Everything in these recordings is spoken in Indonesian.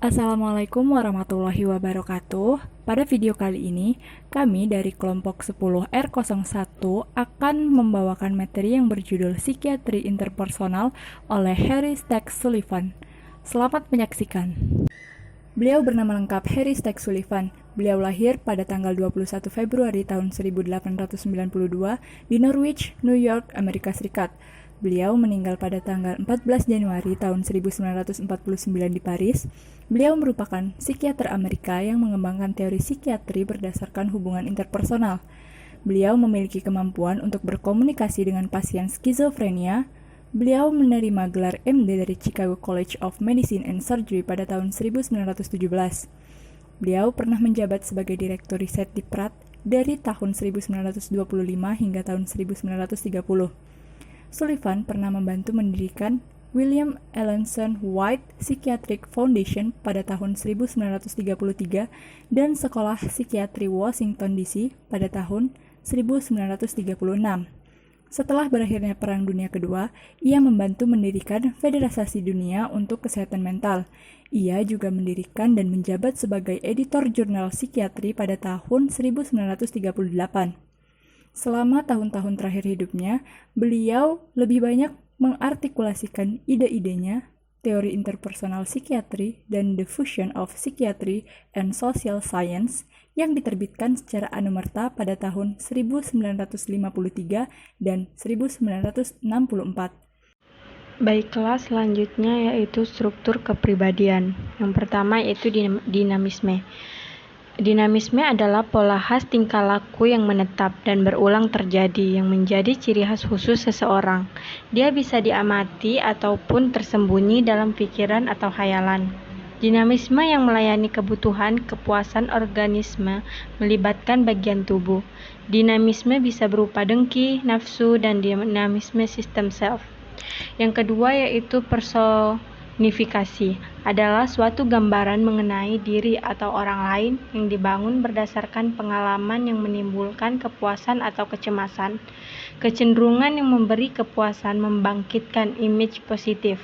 Assalamualaikum warahmatullahi wabarakatuh. Pada video kali ini, kami dari kelompok 10R01 akan membawakan materi yang berjudul Psikiatri Interpersonal oleh Harry Stack Sullivan. Selamat menyaksikan. Beliau bernama lengkap Harry Stack Sullivan. Beliau lahir pada tanggal 21 Februari tahun 1892 di Norwich, New York, Amerika Serikat. Beliau meninggal pada tanggal 14 Januari tahun 1949 di Paris. Beliau merupakan psikiater Amerika yang mengembangkan teori psikiatri berdasarkan hubungan interpersonal. Beliau memiliki kemampuan untuk berkomunikasi dengan pasien skizofrenia. Beliau menerima gelar MD dari Chicago College of Medicine and Surgery pada tahun 1917. Beliau pernah menjabat sebagai direktur riset di Pratt dari tahun 1925 hingga tahun 1930. Sullivan pernah membantu mendirikan William Alanson White Psychiatric Foundation pada tahun 1933 dan Sekolah Psikiatri Washington DC pada tahun 1936. Setelah berakhirnya Perang Dunia Kedua, ia membantu mendirikan Federasi Dunia untuk Kesehatan Mental. Ia juga mendirikan dan menjabat sebagai editor jurnal psikiatri pada tahun 1938. Selama tahun-tahun terakhir hidupnya, beliau lebih banyak mengartikulasikan ide-idenya, teori interpersonal psikiatri, dan The Fusion of Psychiatry and Social Science yang diterbitkan secara anumerta pada tahun 1953 dan 1964. Baiklah, selanjutnya yaitu struktur kepribadian. Yang pertama yaitu dinamisme. Dinamisme adalah pola khas tingkah laku yang menetap dan berulang terjadi yang menjadi ciri khas khusus seseorang. Dia bisa diamati ataupun tersembunyi dalam pikiran atau khayalan. Dinamisme yang melayani kebutuhan kepuasan organisme melibatkan bagian tubuh. Dinamisme bisa berupa dengki, nafsu, dan dinamisme sistem self. Yang kedua yaitu personifikasi adalah suatu gambaran mengenai diri atau orang lain yang dibangun berdasarkan pengalaman yang menimbulkan kepuasan atau kecemasan. Kecenderungan yang memberi kepuasan membangkitkan image positif.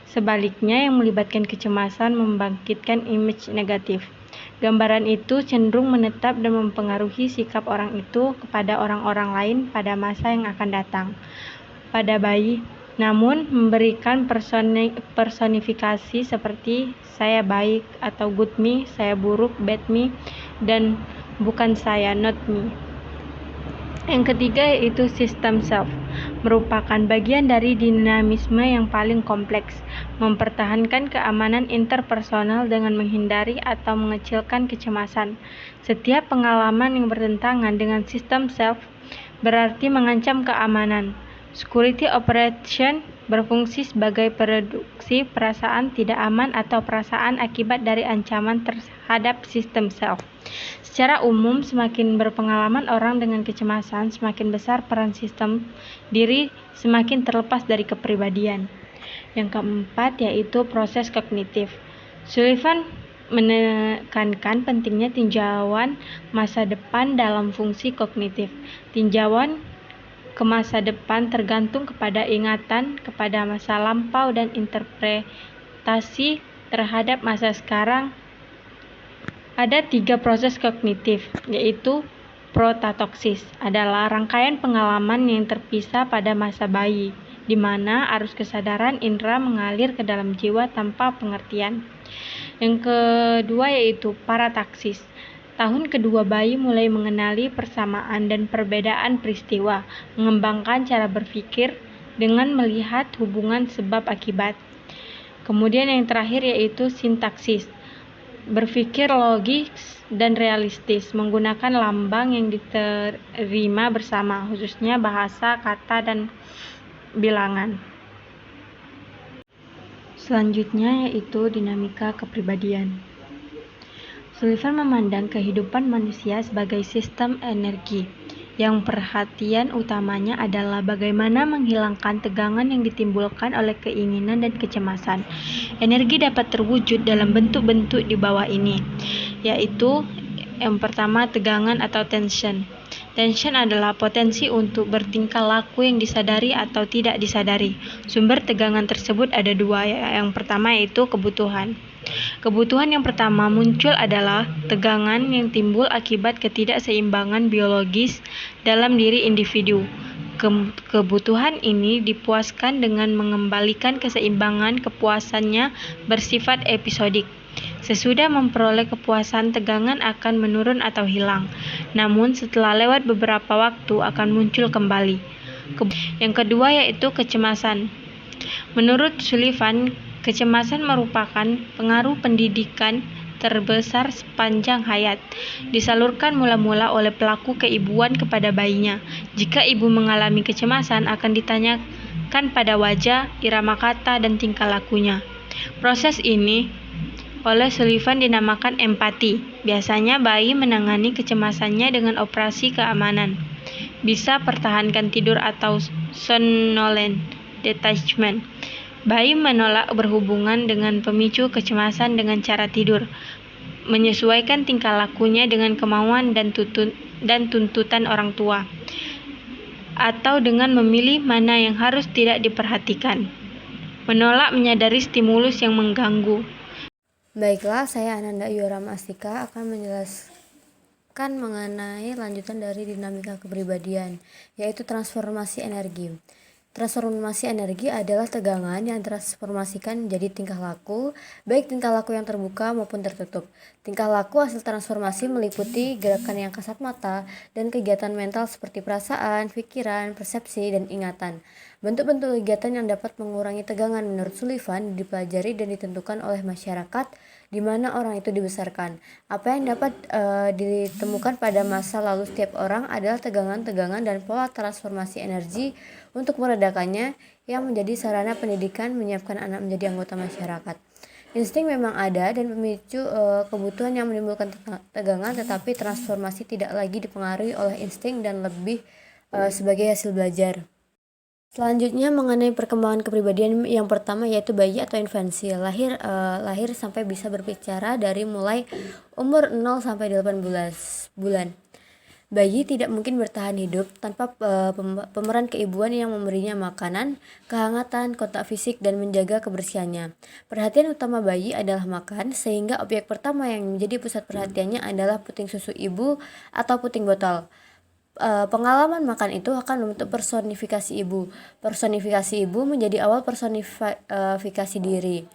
Sebaliknya, yang melibatkan kecemasan membangkitkan image negatif. Gambaran itu cenderung menetap dan mempengaruhi sikap orang itu kepada orang-orang lain pada masa yang akan datang. Pada bayi, namun memberikan personifikasi seperti saya baik atau good me, saya buruk bad me, dan bukan saya not me. Yang ketiga yaitu system self, merupakan bagian dari dinamisme yang paling kompleks, mempertahankan keamanan interpersonal dengan menghindari atau mengecilkan kecemasan. Setiap pengalaman yang bertentangan dengan sistem self berarti mengancam keamanan. Security operation berfungsi sebagai produksi perasaan tidak aman atau perasaan akibat dari ancaman terhadap sistem self. Secara umum, semakin berpengalaman orang dengan kecemasan, semakin besar peran sistem diri semakin terlepas dari kepribadian. Yang keempat yaitu proses kognitif. Sullivan menekankan pentingnya tinjauan masa depan dalam fungsi kognitif. Tinjauan ke masa depan tergantung kepada ingatan, kepada masa lampau, dan interpretasi terhadap masa sekarang. Ada 3 proses kognitif, yaitu protatoksis, adalah rangkaian pengalaman yang terpisah pada masa bayi, di mana arus kesadaran indera mengalir ke dalam jiwa tanpa pengertian. Yang kedua yaitu parataksis. Tahun kedua bayi mulai mengenali persamaan dan perbedaan peristiwa, mengembangkan cara berpikir dengan melihat hubungan sebab akibat. Kemudian yang terakhir yaitu sintaksis, berpikir logis dan realistis, menggunakan lambang yang diterima bersama, khususnya bahasa, kata, dan bilangan. Selanjutnya yaitu dinamika kepribadian. Sullivan memandang kehidupan manusia sebagai sistem energi, yang perhatian utamanya adalah bagaimana menghilangkan tegangan yang ditimbulkan oleh keinginan dan kecemasan. Energi dapat terwujud dalam bentuk-bentuk di bawah ini, yaitu yang pertama tegangan atau tension. Tension adalah potensi untuk bertingkah laku yang disadari atau tidak disadari. Sumber tegangan tersebut ada 2, yang pertama yaitu kebutuhan. Kebutuhan yang pertama muncul adalah tegangan yang timbul akibat ketidakseimbangan biologis dalam diri individu. Kebutuhan ini dipuaskan dengan mengembalikan keseimbangan. Kepuasannya bersifat episodik. Sesudah memperoleh kepuasan, tegangan akan menurun atau hilang. Namun setelah lewat beberapa waktu akan muncul kembali. Yang kedua yaitu kecemasan. Menurut Sullivan, kecemasan merupakan pengaruh pendidikan terbesar sepanjang hayat. Disalurkan mula-mula oleh pelaku keibuan kepada bayinya. Jika ibu mengalami kecemasan, akan ditanyakan pada wajah, irama kata, dan tingkah lakunya. Proses ini oleh Sullivan dinamakan empati. Biasanya bayi menangani kecemasannya dengan operasi keamanan. Bisa pertahankan tidur atau somnolent detachment. Bayi menolak berhubungan dengan pemicu kecemasan dengan cara tidur, menyesuaikan tingkah lakunya dengan kemauan dan tuntutan orang tua, atau dengan memilih mana yang harus tidak diperhatikan. Menolak menyadari stimulus yang mengganggu. Baiklah, saya Ananda Yorama Astika akan menjelaskan mengenai lanjutan dari dinamika kepribadian, yaitu transformasi energi. Transformasi energi adalah tegangan yang transformasikan menjadi tingkah laku, baik tingkah laku yang terbuka maupun tertutup. Tingkah laku hasil transformasi meliputi gerakan yang kasat mata dan kegiatan mental seperti perasaan, pikiran, persepsi, dan ingatan. Bentuk-bentuk kegiatan yang dapat mengurangi tegangan menurut Sullivan dipelajari dan ditentukan oleh masyarakat di mana orang itu dibesarkan. Apa yang dapat ditemukan pada masa lalu setiap orang adalah tegangan-tegangan dan pola transformasi energi untuk meredakannya yang menjadi sarana pendidikan menyiapkan anak menjadi anggota masyarakat. Insting memang ada dan memicu kebutuhan yang menimbulkan tegangan, tetapi transformasi tidak lagi dipengaruhi oleh insting dan lebih sebagai hasil belajar. Selanjutnya mengenai perkembangan kepribadian yang pertama yaitu bayi atau infansi. Lahir sampai bisa berbicara dari mulai umur 0 sampai 18 bulan. Bayi tidak mungkin bertahan hidup tanpa pemeran keibuan yang memberinya makanan, kehangatan, kontak fisik, dan menjaga kebersihannya. Perhatian utama bayi adalah makan, sehingga objek pertama yang menjadi pusat perhatiannya adalah puting susu ibu atau puting botol. Pengalaman makan itu akan membentuk personifikasi ibu. Personifikasi ibu menjadi awal personifikasi diri.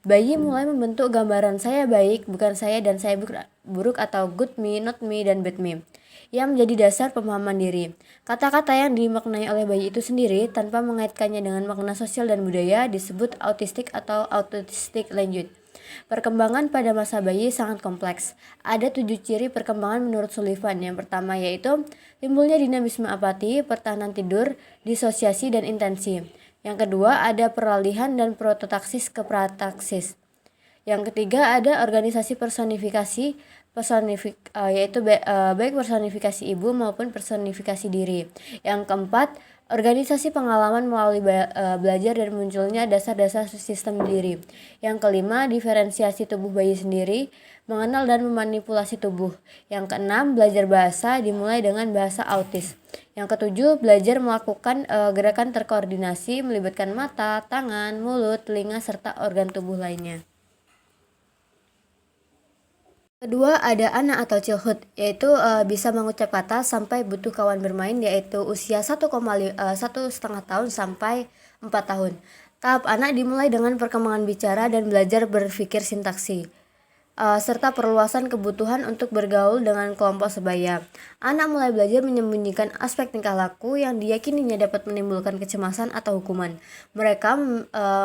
Bayi mulai membentuk gambaran saya baik, bukan saya, dan saya buruk atau good me, not me, dan bad me, yang menjadi dasar pemahaman diri. Kata-kata yang dimaknai oleh bayi itu sendiri tanpa mengaitkannya dengan makna sosial dan budaya disebut autistik atau autistic language. Perkembangan pada masa bayi sangat kompleks. Ada 7 ciri perkembangan menurut Sullivan. Yang pertama yaitu timbulnya dinamisme apati, pertahanan tidur, disosiasi, dan intensi. Yang kedua ada peralihan dan prototaksis ke prataksis. Yang ketiga ada organisasi personifikasi, yaitu baik personifikasi ibu maupun personifikasi diri. Yang keempat organisasi pengalaman melalui belajar dan munculnya dasar-dasar sistem diri. Yang kelima, diferensiasi tubuh bayi sendiri, mengenal dan memanipulasi tubuh. Yang keenam, belajar bahasa dimulai dengan bahasa autis. Yang ketujuh, belajar melakukan gerakan terkoordinasi melibatkan mata, tangan, mulut, telinga, serta organ tubuh lainnya. Kedua ada anak atau childhood, yaitu bisa mengucap kata sampai butuh kawan bermain, yaitu usia 1,5 tahun sampai 4 tahun. Tahap anak dimulai dengan perkembangan bicara dan belajar berpikir sintaksi, serta perluasan kebutuhan untuk bergaul dengan kelompok sebaya. Anak mulai belajar menyembunyikan aspek tingkah laku yang diyakininya dapat menimbulkan kecemasan atau hukuman. Mereka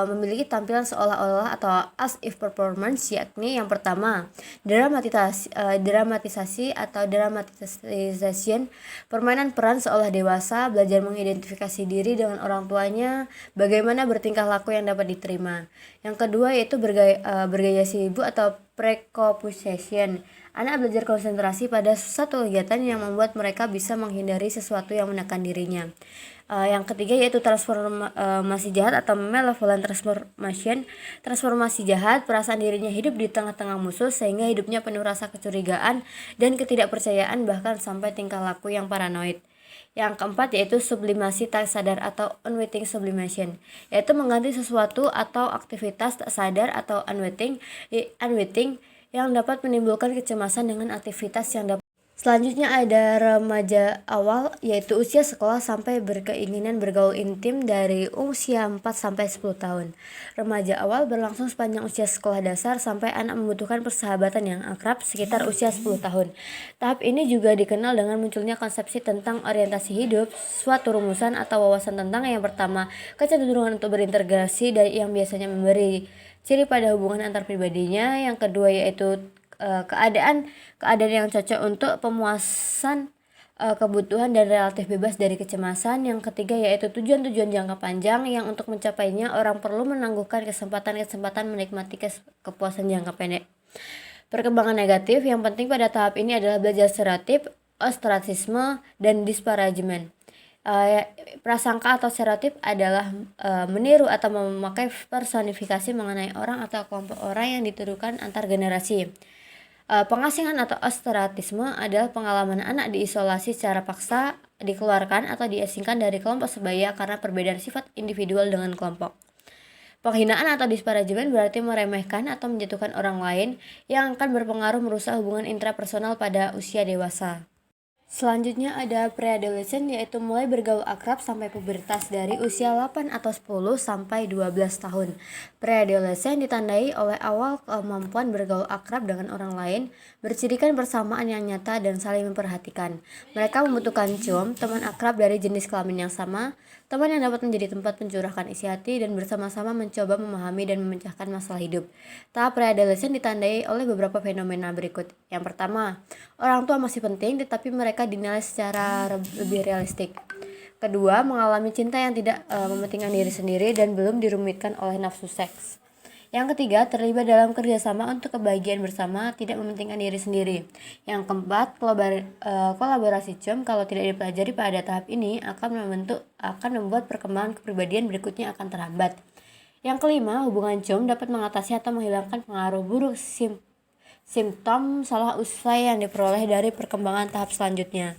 memiliki tampilan seolah-olah atau as if performance, yakni yang pertama, dramatisasi atau dramatization, permainan peran seolah dewasa, belajar mengidentifikasi diri dengan orang tuanya, bagaimana bertingkah laku yang dapat diterima. Yang kedua yaitu bergaya sibuk atau precompensation. Anak belajar konsentrasi pada satu kegiatan yang membuat mereka bisa menghindari sesuatu yang menekan dirinya. Yang ketiga yaitu transformasi jahat atau malevolent transformation. Transformasi jahat, perasaan dirinya hidup di tengah-tengah musuh sehingga hidupnya penuh rasa kecurigaan dan ketidakpercayaan, bahkan sampai tingkah laku yang paranoid. Yang keempat yaitu sublimasi tak sadar atau unwitting sublimation, yaitu mengganti sesuatu atau aktivitas tak sadar atau unwitting yang dapat menimbulkan kecemasan dengan aktivitas yang dapat. Selanjutnya ada remaja awal, yaitu usia sekolah sampai berkeinginan bergaul intim dari usia 4 sampai 10 tahun. Remaja awal berlangsung sepanjang usia sekolah dasar sampai anak membutuhkan persahabatan yang akrab sekitar usia 10 tahun. Tahap ini juga dikenal dengan munculnya konsepsi tentang orientasi hidup, suatu rumusan atau wawasan tentang yang pertama, kecenderungan untuk berintegrasi dari yang biasanya memberi ciri pada hubungan antar pribadinya. Yang kedua yaitu keadaan yang cocok untuk pemuasan kebutuhan dan relatif bebas dari kecemasan. Yang ketiga yaitu tujuan-tujuan jangka panjang yang untuk mencapainya orang perlu menangguhkan kesempatan-kesempatan menikmati kepuasan jangka pendek. Perkembangan negatif yang penting pada tahap ini adalah belajar stereotip, ostracisme, dan disparagement. Prasangka atau stereotip adalah meniru atau memakai personifikasi mengenai orang atau kelompok orang yang dituduhkan antar generasi. Pengasingan atau ostracisme adalah pengalaman anak diisolasi secara paksa, dikeluarkan atau diasingkan dari kelompok sebaya karena perbedaan sifat individual dengan kelompok. Penghinaan atau disparagement berarti meremehkan atau menjatuhkan orang lain yang akan berpengaruh merusak hubungan intrapersonal pada usia dewasa. Selanjutnya ada pre-adolescent, yaitu mulai bergaul akrab sampai pubertas dari usia 8 atau 10 sampai 12 tahun. Pre-adolescent ditandai oleh awal kemampuan bergaul akrab dengan orang lain, bercirikan persamaan yang nyata dan saling memperhatikan. Mereka membutuhkan teman akrab dari jenis kelamin yang sama, teman yang dapat menjadi tempat mencurahkan isi hati dan bersama-sama mencoba memahami dan memecahkan masalah hidup. Tahap pre-adolescent ditandai oleh beberapa fenomena berikut. Yang pertama, orang tua masih penting tetapi mereka dinilai secara lebih realistik. Kedua, mengalami cinta yang tidak mementingkan diri sendiri dan belum dirumitkan oleh nafsu seks. Yang ketiga, terlibat dalam kerjasama untuk kebahagiaan bersama, tidak mementingkan diri sendiri. Yang keempat, kolaborasi kalau tidak dipelajari pada tahap ini akan membuat perkembangan kepribadian berikutnya akan terhambat. Yang kelima, hubungan dapat mengatasi atau menghilangkan pengaruh buruk simptom salah usai yang diperoleh dari perkembangan tahap selanjutnya.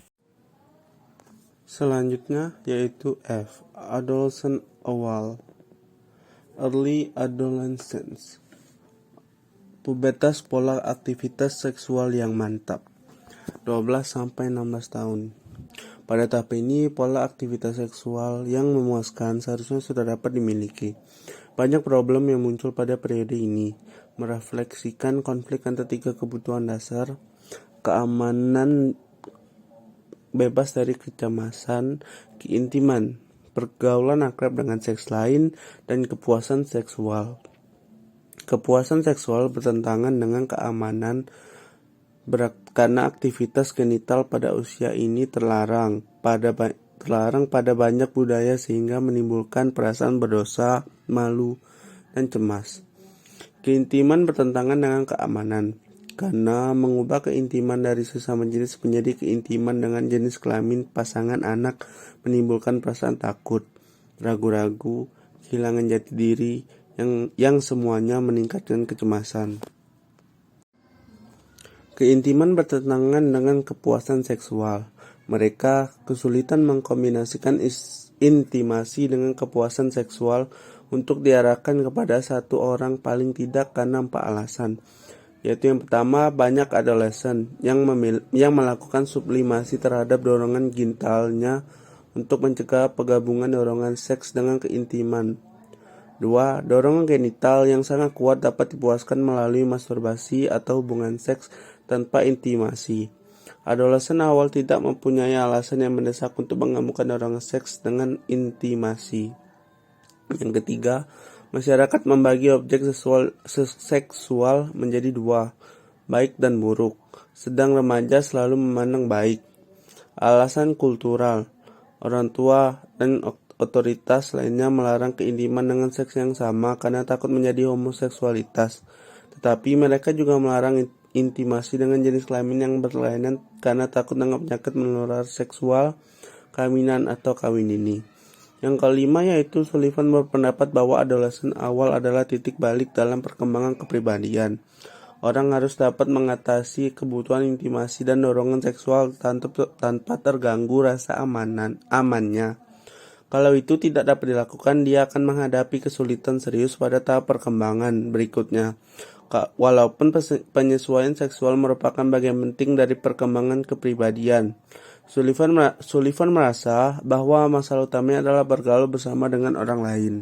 Selanjutnya yaitu F, adolescent awal, early adolescence, pubertas pola aktivitas seksual yang mantap, 12-16 tahun. Pada tahap ini, pola aktivitas seksual yang memuaskan seharusnya sudah dapat dimiliki. Banyak problem yang muncul pada periode ini merefleksikan konflik antara tiga kebutuhan dasar: keamanan bebas dari kecemasan, keintiman, pergaulan akrab dengan seks lain, dan kepuasan seksual. Kepuasan seksual bertentangan dengan keamanan karena aktivitas genital pada usia ini terlarang pada banyak budaya sehingga menimbulkan perasaan berdosa, malu, dan cemas. Keintiman bertentangan dengan keamanan karena mengubah keintiman dari sesama jenis menjadi keintiman dengan jenis kelamin pasangan anak menimbulkan perasaan takut, ragu-ragu, kehilangan jati diri yang semuanya meningkatkan kecemasan. Keintiman bertentangan dengan kepuasan seksual. Mereka kesulitan mengkombinasikan intimasi dengan kepuasan seksual untuk diarahkan kepada satu orang paling tidak karena 4 alasan. Yaitu yang pertama, banyak adolescent yang melakukan sublimasi terhadap dorongan genitalnya untuk mencegah penggabungan dorongan seks dengan keintiman. 2. Dorongan genital yang sangat kuat dapat dipuaskan melalui masturbasi atau hubungan seks tanpa intimasi. Adolescent awal tidak mempunyai alasan yang mendesak untuk menggabungkan dorongan seks dengan intimasi. Yang ketiga, masyarakat membagi objek seksual menjadi 2, baik dan buruk, sedang remaja selalu memandang baik. Alasan kultural, orang tua dan otoritas lainnya melarang keintiman dengan seks yang sama karena takut menjadi homoseksualitas. Tetapi mereka juga melarang intimasi dengan jenis kelamin yang berlainan karena takut dengan penyakit menular seksual, kawinan atau kawin dini. Yang kelima yaitu Sullivan berpendapat bahwa adolescent awal adalah titik balik dalam perkembangan kepribadian. Orang harus dapat mengatasi kebutuhan intimasi dan dorongan seksual tanpa terganggu rasa amannya. Kalau itu tidak dapat dilakukan, dia akan menghadapi kesulitan serius pada tahap perkembangan berikutnya. Walaupun penyesuaian seksual merupakan bagian penting dari perkembangan kepribadian, Sullivan merasa bahwa masalah utamanya adalah bergaul bersama dengan orang lain.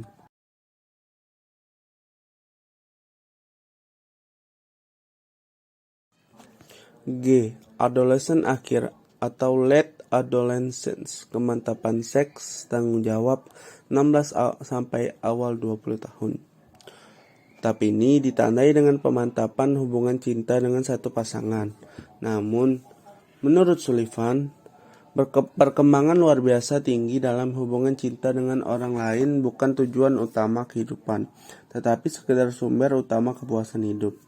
G. Adolescent akhir atau late adolescence, kemantapan seks, tanggung jawab 16 sampai awal 20 tahun. Tahap ini ditandai dengan pemantapan hubungan cinta dengan satu pasangan. Namun, menurut Sullivan, perkembangan luar biasa tinggi dalam hubungan cinta dengan orang lain bukan tujuan utama kehidupan, tetapi sekedar sumber utama kepuasan hidup.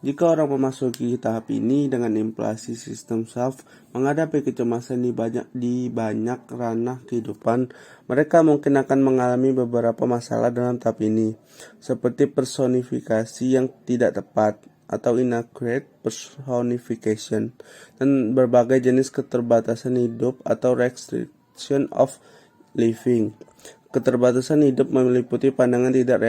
Jika orang memasuki tahap ini dengan inflasi sistem self, menghadapi kecemasan di banyak ranah kehidupan, mereka mungkin akan mengalami beberapa masalah dalam tahap ini, seperti personifikasi yang tidak tepat atau inaccurate personification, dan berbagai jenis keterbatasan hidup atau restriction of living. Keterbatasan hidup meliputi pandangan tidak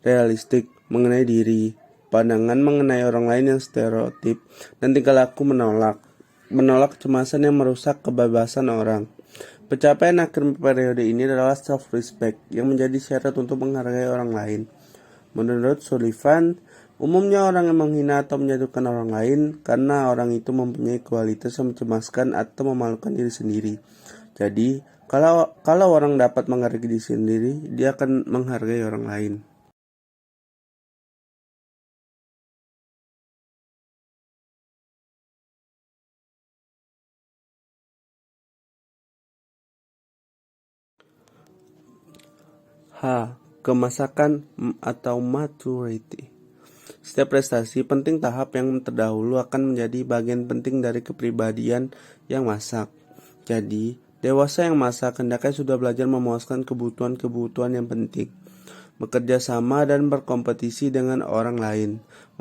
realistik mengenai diri, pandangan mengenai orang lain yang stereotip, dan tingkah laku menolak kecemasan yang merusak kebebasan orang. Pencapaian akhir periode ini adalah self-respect yang menjadi syarat untuk menghargai orang lain. Menurut Sullivan, umumnya orang yang menghina atau menjatuhkan orang lain karena orang itu mempunyai kualitas yang mencemaskan atau memalukan diri sendiri. Jadi, kalau orang dapat menghargai diri sendiri, dia akan menghargai orang lain. H. Kemasakan atau maturity. Setiap prestasi penting tahap yang terdahulu akan menjadi bagian penting dari kepribadian yang masak. Jadi, dewasa yang masak hendaknya sudah belajar memuaskan kebutuhan-kebutuhan yang penting, bekerja sama dan berkompetisi dengan orang lain,